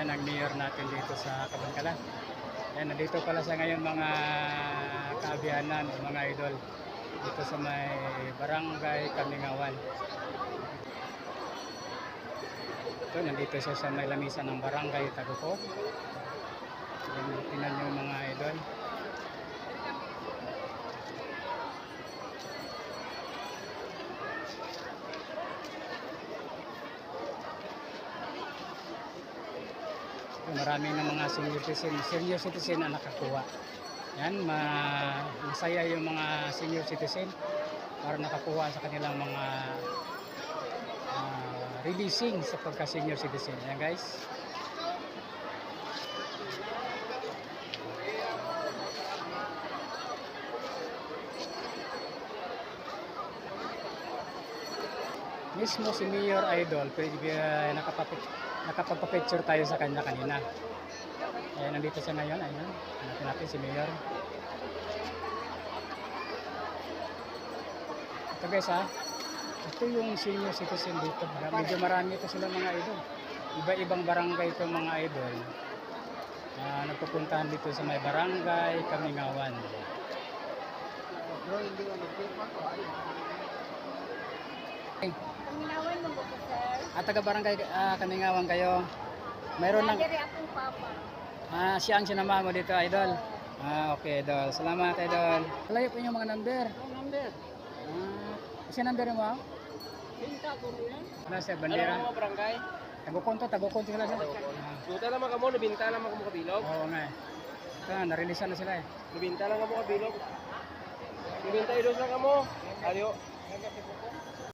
ng mayor natin dito sa Kabangkalan. Ayan, nandito pala sa ngayon mga kaabihanan, mga idol. Dito sa may Barangay Kamingawan. Ito, nandito siya sa may lamisan ng Barangay Tagupo. Tingnan nyo mga idol. Marami ng mga senior citizen na nakakuha. Yan, masaya yung mga senior citizen para nakakuha sa kanilang mga releasing sa pagka-senior citizen. Yan guys. Mismo si Mayor Idol, nakapagpa-picture tayo sa kanya kanina. Ayan, nandito siya ngayon. Ayan, hanapin natin si Mayor. Ito guys ha, ito yung senior citizen dito. Medyo marami ito sila mga idol. Iba-ibang barangay ito mga idol. Nagpupuntahan dito sa may Barangay Kamingawan. Kamingawan mo ba, sir? Taga Barangay Kamingawan kayo. Mayroon ng... Nandiri akong papa. Siya ang sinama mo dito, idol. Okay, idol. Salamat, idol. Layo po yung mga number. Number? Kasi number mo? Binta ko rin. Ano siya, bandera? Ano mo barangay? Tagukonto sila siya. Buta naman ka mo, nabinta naman ka mo kabilog. Oo nga eh. Ito, narilisan na sila eh. Nabinta lang ka mo kabilog. Nabinta ilos lang ka mo. Aliyo.